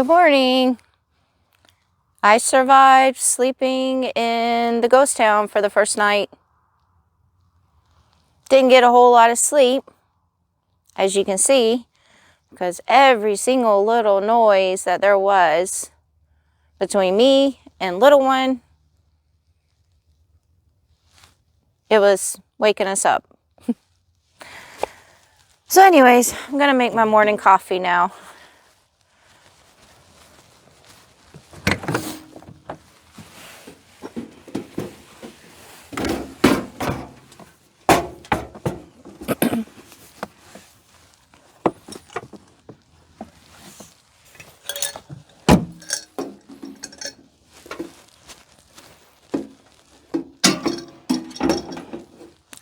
Good morning. I survived sleeping in the ghost town for the first night. Didn't get a whole lot of sleep, as you can see, because every single little noise that there was between me and little one, it was waking us up. So anyways, I'm gonna make my morning coffee now.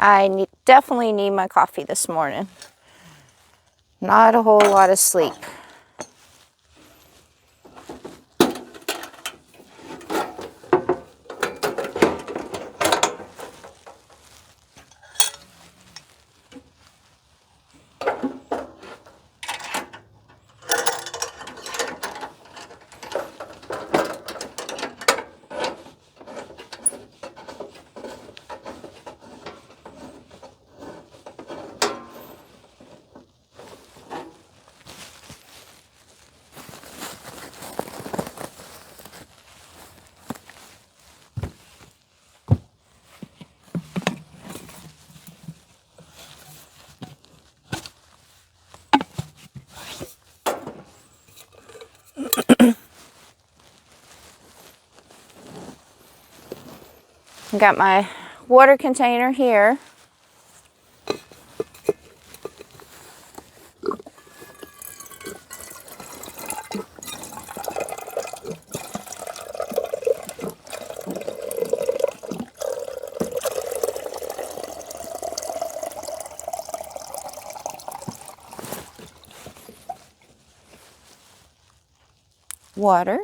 I definitely need my coffee this morning. Not a whole lot of sleep. Got my water container here. Water.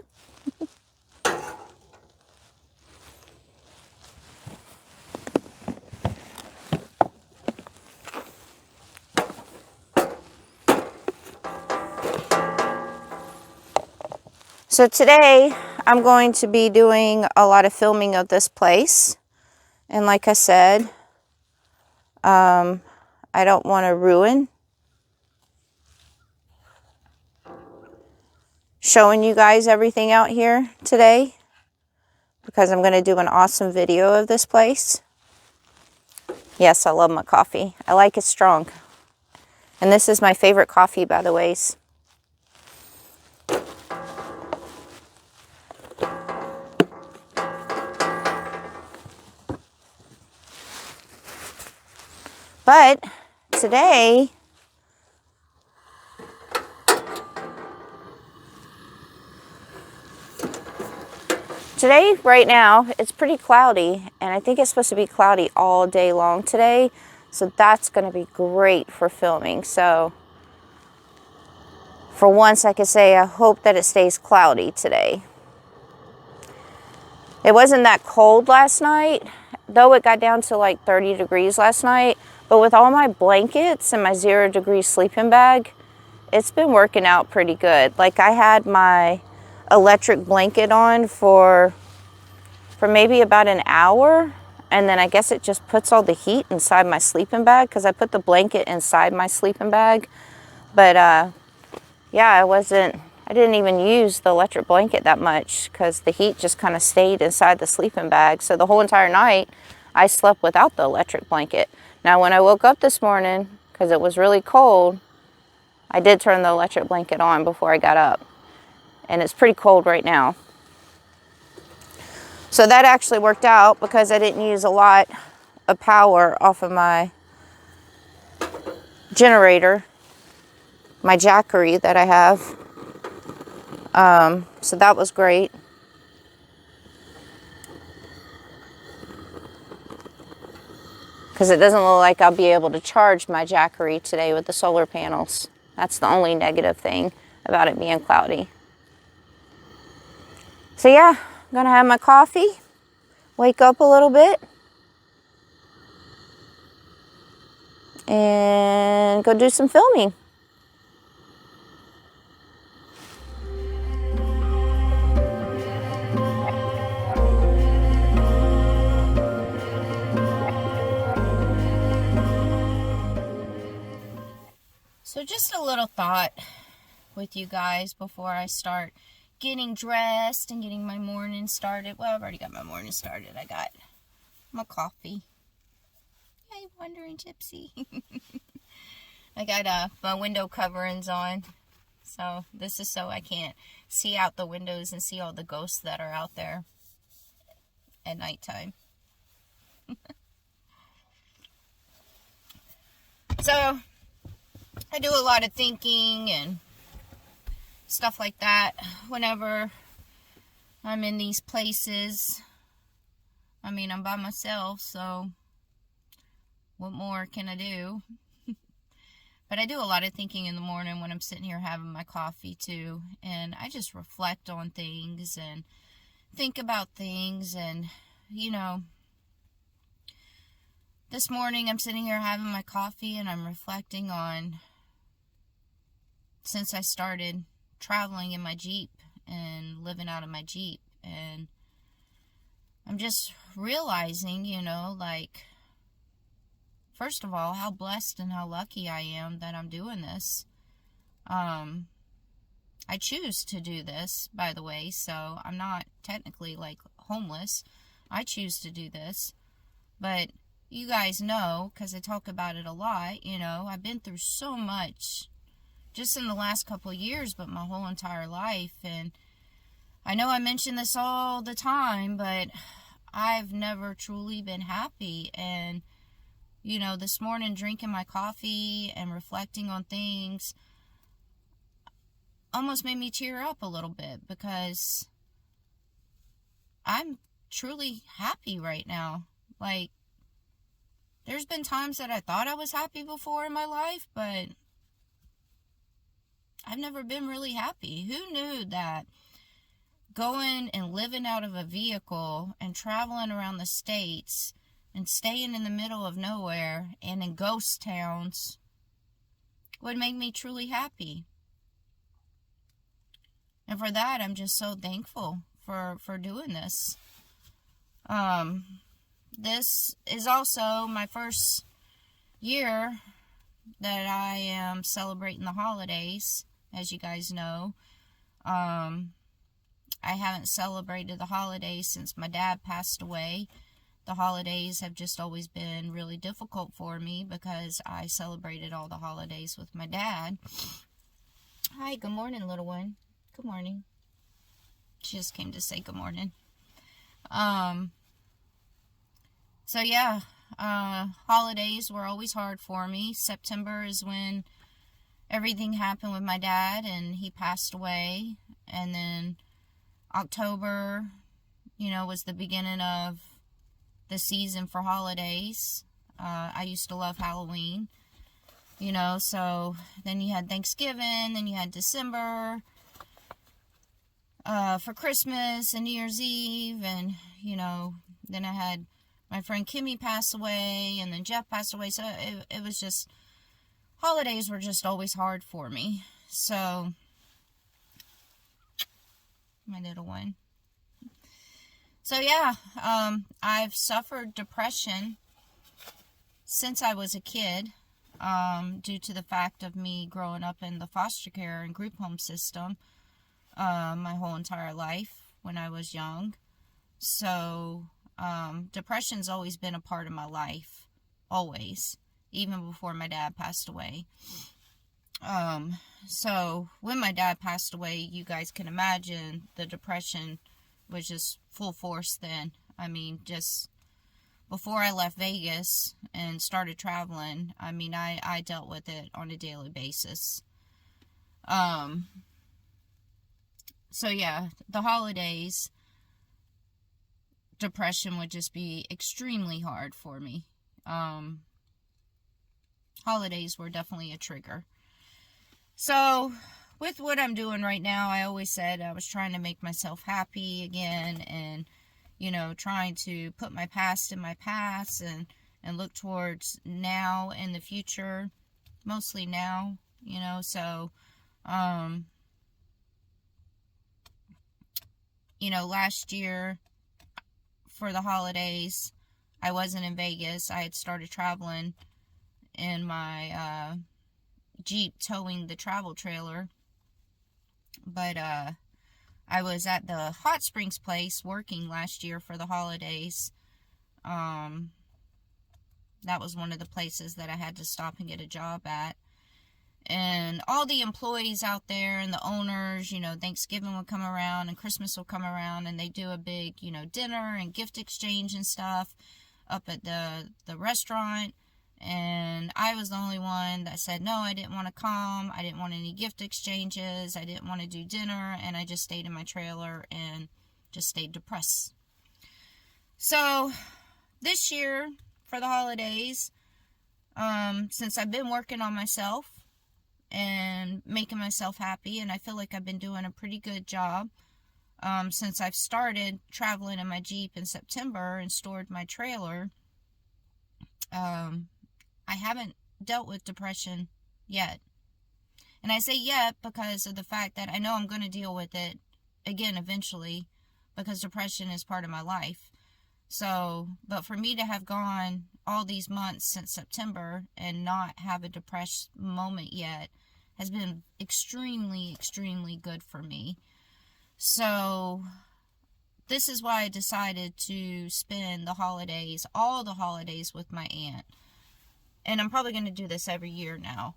So today I'm going to be doing a lot of filming of this place. And like I said, I don't want to ruin showing you guys everything out here today, because I'm going to do an awesome video of this place. Yes, I love my coffee. I like it strong. And this is my favorite coffee, by the way. But today, right now, it's pretty cloudy, and I think it's supposed to be cloudy all day long today. So that's going to be great for filming. So for once, I could say I hope that it stays cloudy today. It wasn't that cold last night, though it got down to like 30 degrees last night. But with all my blankets and my 0-degree sleeping bag, it's been working out pretty good. Like, I had my electric blanket on for maybe about an hour, and then I guess it just puts all the heat inside my sleeping bag, because I put the blanket inside my sleeping bag. But yeah, I didn't even use the electric blanket that much, because the heat just kind of stayed inside the sleeping bag. So the whole entire night I slept without the electric blanket. Now when I woke up this morning, because it was really cold, I did turn the electric blanket on before I got up, and it's pretty cold right now. So that actually worked out, because I didn't use a lot of power off of my generator, my Jackery that I have. So that was great. Because it doesn't look like I'll be able to charge my Jackery today with the solar panels. That's the only negative thing about it being cloudy. So yeah, I'm gonna have my coffee, wake up a little bit, and go do some filming. a little thought with you guys before I start getting dressed and getting my morning started. Well, I've already got my morning started. I got my coffee. Hey, wandering gypsy. I got my window coverings on. So this is so I can't see out the windows and see all the ghosts that are out there at nighttime. So I do a lot of thinking and stuff like that whenever I'm in these places. I mean, I'm by myself, so what more can I do? But I do a lot of thinking in the morning when I'm sitting here having my coffee too, and I just reflect on things and think about things. And you know, this morning I'm sitting here having my coffee and I'm reflecting on, since I started traveling in my Jeep and living out of my Jeep, and I'm just realizing, you know, like, first of all, how blessed and how lucky I am that I'm doing this. I choose to do this, by the way, so I'm not technically like homeless. I choose to do this, but you guys know, because I talk about it a lot, you know, I've been through so much just in the last couple of years, but my whole entire life. And I know I mention this all the time, but I've never truly been happy. And you know, this morning drinking my coffee and reflecting on things almost made me tear up a little bit, because I'm truly happy right now. Like, there's been times that I thought I was happy before in my life, but I've never been really happy. Who knew that going and living out of a vehicle and traveling around the states and staying in the middle of nowhere and in ghost towns would make me truly happy? And for that, I'm just so thankful for doing this. This is also my first year that I am celebrating the holidays, as you guys know. I haven't celebrated the holidays since my dad passed away. The holidays have just always been really difficult for me because I celebrated all the holidays with my dad. Hi, good morning, little one. Good morning. She just came to say good morning. So yeah, holidays were always hard for me. September is when everything happened with my dad and he passed away. And then October, you know, was the beginning of the season for holidays. I used to love Halloween, you know, so then you had Thanksgiving, then you had December for Christmas and New Year's Eve, and, you know, then I had my friend Kimmy pass away, and then Jeff passed away, so it was just, holidays were just always hard for me. So, my little one. So yeah, I've suffered depression since I was a kid, due to the fact of me growing up in the foster care and group home system my whole entire life when I was young. So depression's always been a part of my life, always, even before my dad passed away. So when my dad passed away, you guys can imagine the depression was just full force then. I mean, just before I left Vegas and started traveling, I mean, I dealt with it on a daily basis. So yeah, the holidays, depression would just be extremely hard for me. Holidays were definitely a trigger. So, with what I'm doing right now, I always said I was trying to make myself happy again, and, you know, trying to put my past in my past, and look towards now and the future, mostly now, you know. So, you know, last year for the holidays, I wasn't in Vegas. I had started traveling in my Jeep towing the travel trailer. But I was at the hot springs place working last year for the holidays. That was one of the places that I had to stop and get a job at. And all the employees out there and the owners, you know, Thanksgiving would come around and Christmas will come around, and they do a big, you know, dinner and gift exchange and stuff up at the restaurant. And I was the only one that said, no, I didn't want to come. I didn't want any gift exchanges. I didn't want to do dinner. And I just stayed in my trailer and just stayed depressed. So this year for the holidays, since I've been working on myself and making myself happy, and I feel like I've been doing a pretty good job since I've started traveling in my Jeep in September and stored my trailer. I haven't dealt with depression yet. And I say yet because of the fact that I know I'm going to deal with it again eventually, because depression is part of my life. So, but for me to have gone all these months since September and not have a depressed moment yet has been extremely, extremely good for me. So this is why I decided to spend the holidays, all the holidays, with my aunt. And I'm probably going to do this every year now.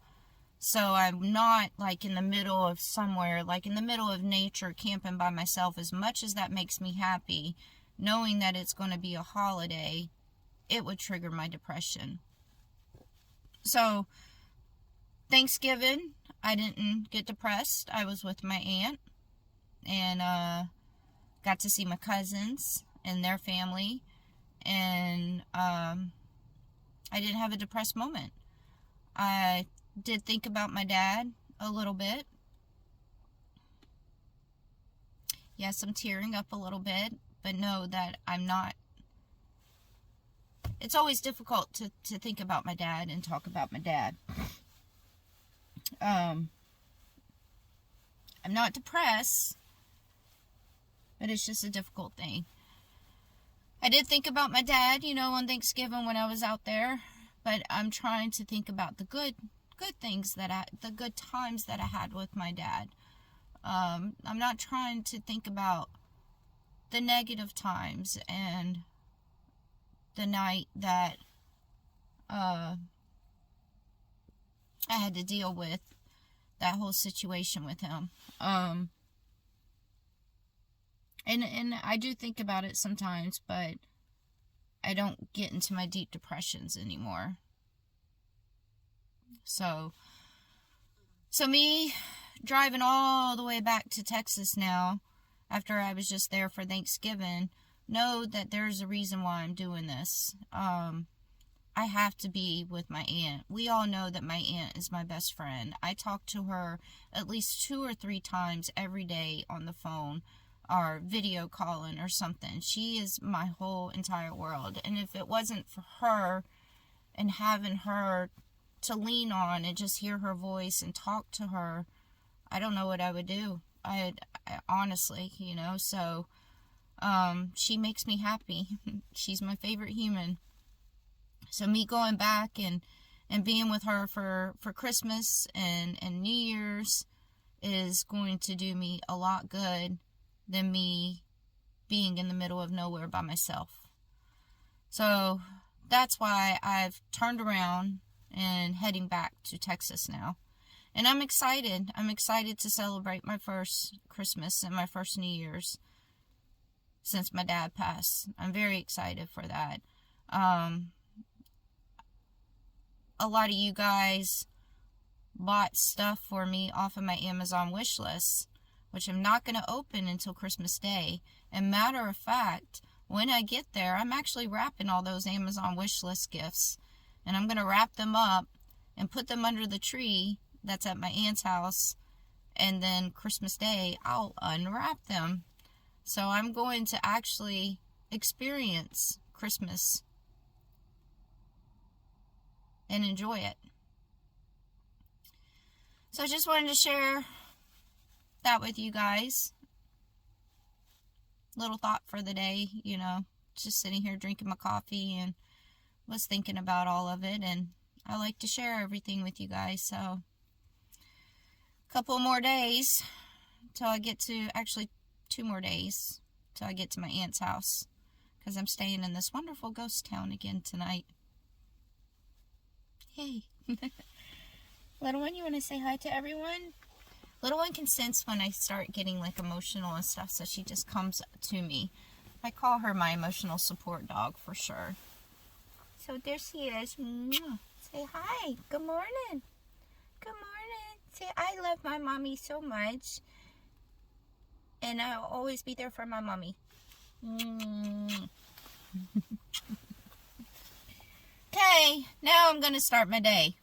So I'm not like in the middle of somewhere, like in the middle of nature, camping by myself. As much as that makes me happy, knowing that it's going to be a holiday, it would trigger my depression. So Thanksgiving, I didn't get depressed. I was with my aunt and got to see my cousins and their family. And I didn't have a depressed moment. I did think about my dad a little bit. Yes, I'm tearing up a little bit, but know that I'm not. It's always difficult to think about my dad and talk about my dad. I'm not depressed, but it's just a difficult thing. I did think about my dad, you know, on Thanksgiving when I was out there, but I'm trying to think about the good things the good times that I had with my dad. I'm not trying to think about the negative times and the night that I had to deal with that whole situation with him. And I do think about it sometimes, but I don't get into my deep depressions anymore. So me driving all the way back to Texas now, after I was just there for Thanksgiving, know that there's a reason why I'm doing this. I have to be with my aunt. We all know that my aunt is my best friend. I talk to her at least 2 or 3 times every day on the phone, or video calling or something. She is my whole entire world. And if it wasn't for her and having her to lean on and just hear her voice and talk to her, I don't know what I would do. I honestly, you know, so she makes me happy. She's my favorite human. So me going back and being with her for Christmas and New Year's is going to do me a lot good than me being in the middle of nowhere by myself. So that's why I've turned around and heading back to Texas now. And I'm excited. I'm excited to celebrate my first Christmas and my first New Year's since my dad passed. I'm very excited for that. A lot of you guys bought stuff for me off of my Amazon wish list, which I'm not going to open until Christmas Day. And matter of fact, when I get there, I'm actually wrapping all those Amazon wish list gifts. And I'm going to wrap them up and put them under the tree that's at my aunt's house. And then Christmas Day, I'll unwrap them. So I'm going to actually experience Christmas and enjoy it. So I just wanted to share that with you guys. Little thought for the day, you know, just sitting here drinking my coffee and was thinking about all of it, and I like to share everything with you guys. So Couple more days till I get to, actually 2 more days till I get to my aunt's house, because I'm staying in this wonderful ghost town again tonight. Hey. Little one, you want to say hi to everyone? Little one can sense when I start getting like emotional and stuff, so she just comes to me. I call her my emotional support dog for sure. So there she is. Say hi. Good morning. Good morning. Say, I love my mommy so much. And I'll always be there for my mommy. Okay, now I'm going to start my day.